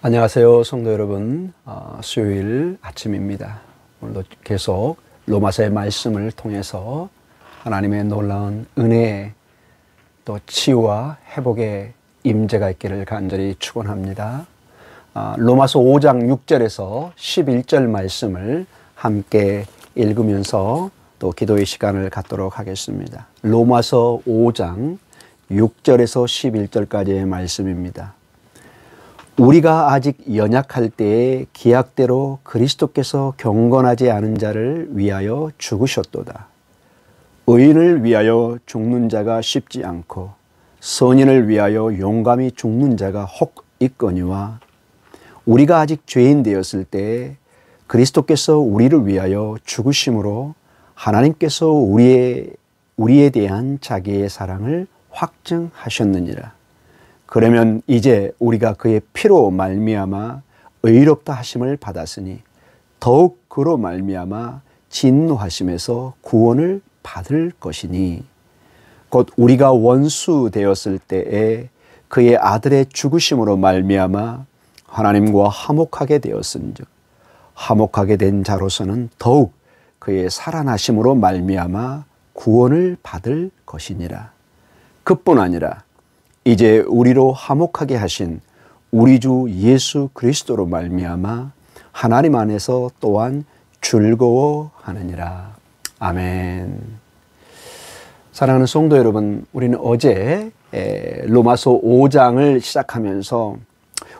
안녕하세요, 성도 여러분. 수요일 아침입니다. 오늘도 계속 로마서의 말씀을 통해서 하나님의 놀라운 은혜에 또 치유와 회복의 임재가 있기를 간절히 축원합니다. 로마서 5장 6절에서 11절 말씀을 함께 읽으면서 또 기도의 시간을 갖도록 하겠습니다. 로마서 5장 6절에서 11절까지의 말씀입니다. 우리가 아직 연약할 때에 기약대로 그리스도께서 경건하지 않은 자를 위하여 죽으셨도다. 의인을 위하여 죽는 자가 쉽지 않고 선인을 위하여 용감히 죽는 자가 혹 있거니와 우리가 아직 죄인 되었을 때에 그리스도께서 우리를 위하여 죽으심으로 하나님께서 우리에 대한 자기의 사랑을 확증하셨느니라. 그러면 이제 우리가 그의 피로 말미암아 의롭다 하심을 받았으니 더욱 그로 말미암아 진노하심에서 구원을 받을 것이니 곧 우리가 원수 되었을 때에 그의 아들의 죽으심으로 말미암아 하나님과 화목하게 되었은즉 화목하게 된 자로서는 더욱 그의 살아나심으로 말미암아 구원을 받을 것이니라. 그뿐 아니라 이제 우리로 화목하게 하신 우리 주 예수 그리스도로 말미암아 하나님 안에서 또한 즐거워하느니라. 아멘. 사랑하는 성도 여러분, 우리는 어제 로마서 5장을 시작하면서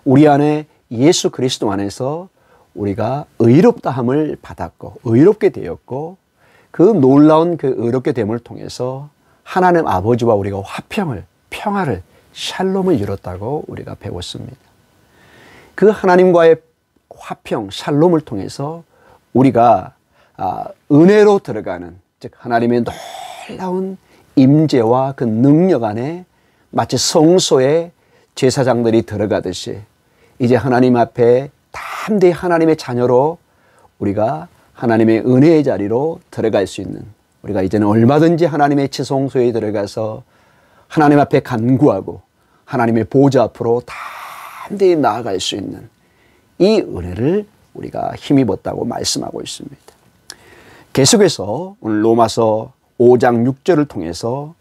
우리 안에 예수 그리스도 안에서 우리가 의롭다함을 받았고 의롭게 되었고 그 놀라운 그 의롭게 됨을 통해서 하나님 아버지와 우리가 화평을, 평화를, 샬롬을 이뤘다고 우리가 배웠습니다. 그 하나님과의 화평, 샬롬을 통해서 우리가 은혜로 들어가는, 즉 하나님의 놀라운 임재와 그 능력 안에 마치 성소에 제사장들이 들어가듯이 이제 하나님 앞에 담대히 하나님의 자녀로 우리가 하나님의 은혜의 자리로 들어갈 수 있는, 우리가 이제는 얼마든지 하나님의 지성소에 들어가서 하나님 앞에 간구하고 하나님의 보좌 앞으로 담대히 나아갈 수 있는 이 은혜를 우리가 힘입었다고 말씀하고 있습니다. 계속해서 오늘 로마서 5장 6절을 통해서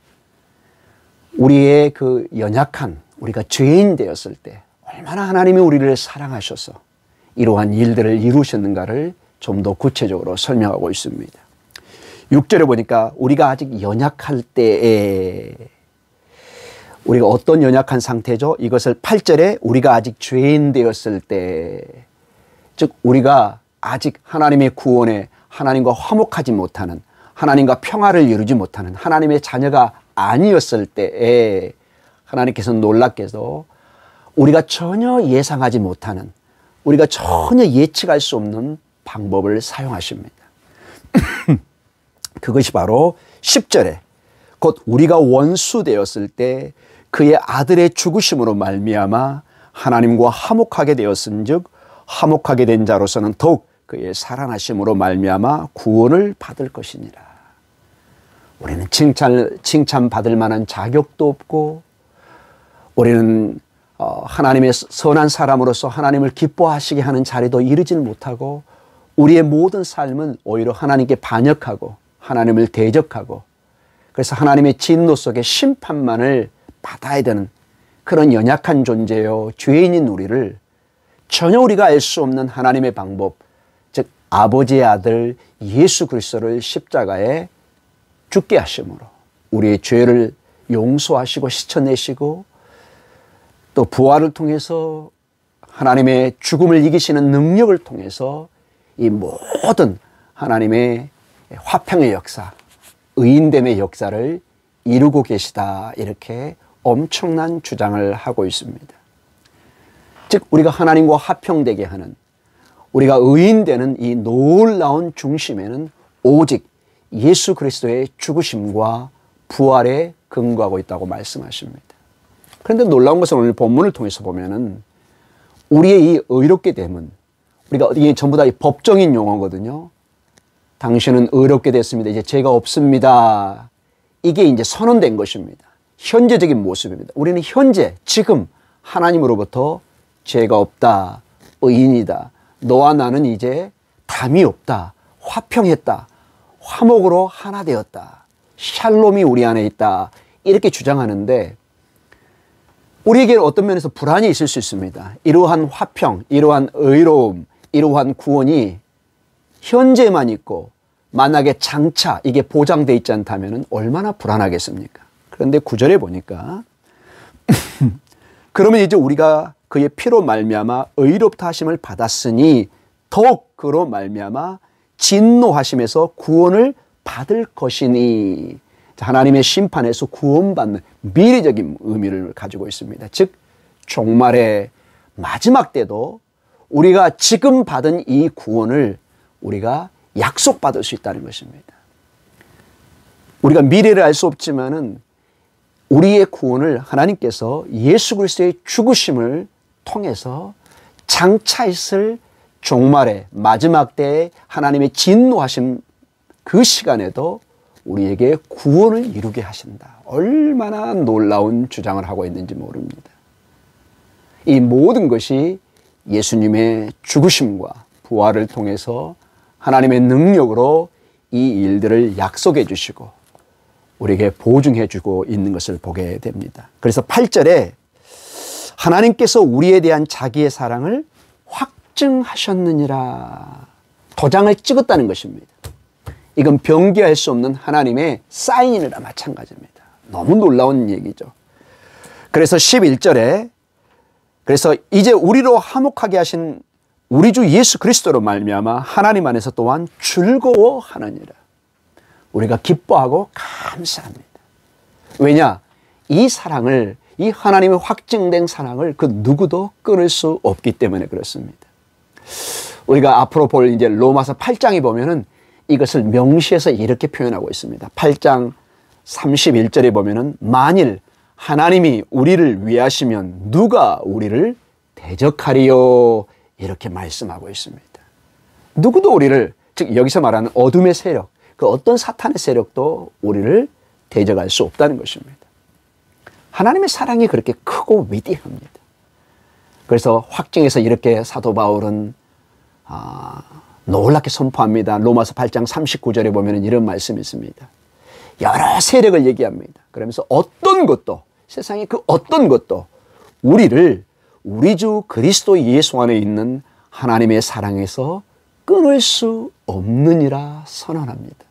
우리의 그 연약한, 우리가 죄인 되었을 때 얼마나 하나님이 우리를 사랑하셔서 이러한 일들을 이루셨는가를 좀 더 구체적으로 설명하고 있습니다. 6절에 보니까 우리가 아직 연약할 때에, 우리가 어떤 연약한 상태죠? 이것을 8절에 우리가 아직 죄인 되었을 때, 즉 우리가 아직 하나님의 구원에 하나님과 화목하지 못하는, 하나님과 평화를 이루지 못하는 하나님의 자녀가 아니었을 때에 하나님께서 놀랍게도 우리가 전혀 예상하지 못하는, 우리가 전혀 예측할 수 없는 방법을 사용하십니다. 그것이 바로 10절에 곧 우리가 원수 되었을 때 그의 아들의 죽으심으로 말미암아 하나님과 화목하게 되었은즉 화목하게 된 자로서는 더욱 그의 살아나심으로 말미암아 구원을 받을 것이니라. 우리는 칭찬받을 만한 자격도 없고 우리는 하나님의 선한 사람으로서 하나님을 기뻐하시게 하는 자리도 이르지는 못하고 우리의 모든 삶은 오히려 하나님께 반역하고 하나님을 대적하고 그래서 하나님의 진노 속에 심판만을 받아야 되는 그런 연약한 존재요, 죄인인 우리를 전혀 우리가 알 수 없는 하나님의 방법, 즉 아버지의 아들 예수 그리스도를 십자가에 죽게 하심으로 우리의 죄를 용서하시고 씻어내시고 또 부활을 통해서 하나님의 죽음을 이기시는 능력을 통해서 이 모든 하나님의 화평의 역사, 의인됨의 역사를 이루고 계시다, 이렇게 엄청난 주장을 하고 있습니다. 즉 우리가 하나님과 화평되게 하는, 우리가 의인되는 이 놀라운 중심에는 오직 예수 그리스도의 죽으심과 부활에 근거하고 있다고 말씀하십니다. 그런데 놀라운 것은 오늘 본문을 통해서 보면은 우리의 이 의롭게 됨은, 우리가 이게 전부 다 법정인 용어거든요. 당신은 의롭게 됐습니다. 이제 죄가 없습니다. 이게 이제 선언된 것입니다. 현재적인 모습입니다. 우리는 현재, 지금 하나님으로부터 죄가 없다. 의인이다. 너와 나는 이제 담이 없다. 화평했다. 화목으로 하나 되었다. 샬롬이 우리 안에 있다. 이렇게 주장하는데 우리에게 어떤 면에서 불안이 있을 수 있습니다. 이러한 화평, 이러한 의로움, 이러한 구원이 현재만 있고 만약에 장차 이게 보장되어 있지 않다면 얼마나 불안하겠습니까? 그런데 9절에 보니까 그러면 이제 우리가 그의 피로 말미암아 의롭다 하심을 받았으니 더욱 그로 말미암아 진노하심에서 구원을 받을 것이니 하나님의 심판에서 구원받는 미래적인 의미를 가지고 있습니다. 즉 종말의 마지막 때도 우리가 지금 받은 이 구원을 우리가 약속받을 수 있다는 것입니다. 우리가 미래를 알 수 없지만은 우리의 구원을 하나님께서 예수 그리스도의 죽으심을 통해서 장차 있을 종말의 마지막 때에 하나님의 진노하심 그 시간에도 우리에게 구원을 이루게 하신다. 얼마나 놀라운 주장을 하고 있는지 모릅니다. 이 모든 것이 예수님의 죽으심과 부활을 통해서 하나님의 능력으로 이 일들을 약속해 주시고 우리에게 보증해 주고 있는 것을 보게 됩니다. 그래서 8절에 하나님께서 우리에 대한 자기의 사랑을 확증하셨느니라. 도장을 찍었다는 것입니다. 이건 변개할 수 없는 하나님의 사인이라 마찬가지입니다. 너무 놀라운 얘기죠. 그래서 11절에 그래서 이제 우리로 화목하게 하신 우리 주 예수 그리스도로 말미암아 하나님 안에서 또한 즐거워하느니라. 우리가 기뻐하고 감사합니다. 왜냐? 이 사랑을 이 하나님의 확증된 사랑을 그 누구도 끊을 수 없기 때문에 그렇습니다. 우리가 앞으로 볼 이제 로마서 8장에 보면은 이것을 명시해서 이렇게 표현하고 있습니다. 8장 31절에 보면은 만일 하나님이 우리를 위하시면 누가 우리를 대적하리요? 이렇게 말씀하고 있습니다. 누구도 우리를, 즉 여기서 말하는 어둠의 세력, 그 어떤 사탄의 세력도 우리를 대적할 수 없다는 것입니다. 하나님의 사랑이 그렇게 크고 위대합니다. 그래서 확증해서 이렇게 사도 바울은 놀랍게 선포합니다. 로마서 8장 39절에 보면 이런 말씀이 있습니다. 여러 세력을 얘기합니다. 그러면서 어떤 것도, 세상의 그 어떤 것도 우리를 우리 주 그리스도 예수 안에 있는 하나님의 사랑에서 끊을 수 없느니라 선언합니다.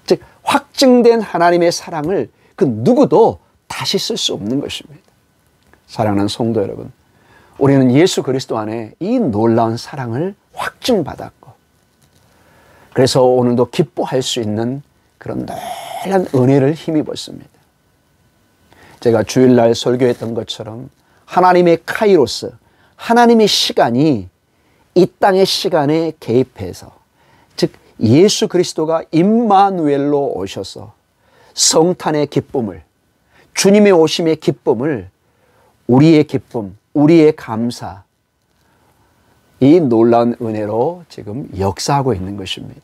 즉 확증된 하나님의 사랑을 그 누구도 다시 쓸 수 없는 것입니다. 사랑하는 성도 여러분, 우리는 예수 그리스도 안에 이 놀라운 사랑을 확증받았고 그래서 오늘도 기뻐할 수 있는 그런 놀라운 은혜를 힘입었습니다. 제가 주일날 설교했던 것처럼 하나님의 카이로스, 하나님의 시간이 이 땅의 시간에 개입해서 즉 예수 그리스도가 임마누엘로 오셔서 성탄의 기쁨을, 주님의 오심의 기쁨을, 우리의 기쁨, 우리의 감사, 이 놀라운 은혜로 지금 역사하고 있는 것입니다.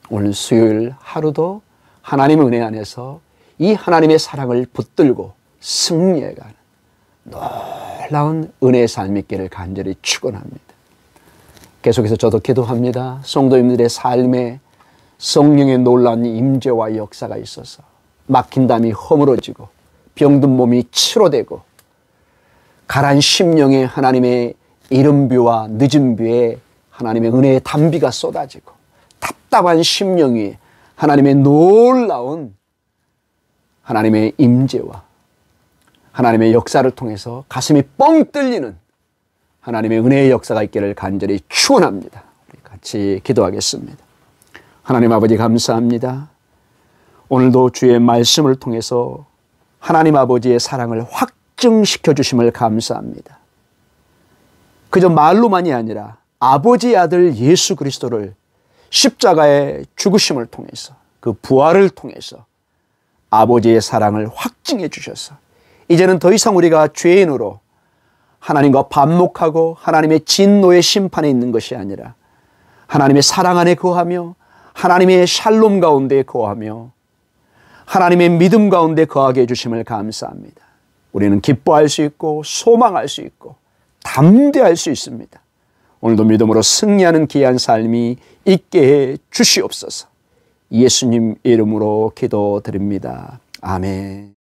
오늘 수요일 하루도 하나님의 은혜 안에서 이 하나님의 사랑을 붙들고 승리해가는 놀라운 은혜의 삶이 있기를 간절히 축원합니다. 계속해서 저도 기도합니다. 성도님들의 삶에 성령의 놀라운 임재와 역사가 있어서 막힌 담이 허물어지고 병든 몸이 치료되고 가라앉은 심령에 하나님의 이른비와 늦은비에 하나님의 은혜의 단비가 쏟아지고 답답한 심령 위에 하나님의 놀라운 하나님의 임재와 하나님의 역사를 통해서 가슴이 뻥 뚫리는 하나님의 은혜의 역사가 있기를 간절히 축원합니다. 우리 같이 기도하겠습니다. 하나님 아버지 감사합니다. 오늘도 주의 말씀을 통해서 하나님 아버지의 사랑을 확증시켜 주심을 감사합니다. 그저 말로만이 아니라 아버지의 아들 예수 그리스도를 십자가의 죽으심을 통해서 그 부활을 통해서 아버지의 사랑을 확증해 주셔서 이제는 더 이상 우리가 죄인으로 하나님과 반목하고 하나님의 진노의 심판에 있는 것이 아니라 하나님의 사랑 안에 거하며 하나님의 샬롬 가운데 거하며 하나님의 믿음 가운데 거하게 해주심을 감사합니다. 우리는 기뻐할 수 있고 소망할 수 있고 담대할 수 있습니다. 오늘도 믿음으로 승리하는 귀한 삶이 있게 해 주시옵소서. 예수님 이름으로 기도드립니다. 아멘.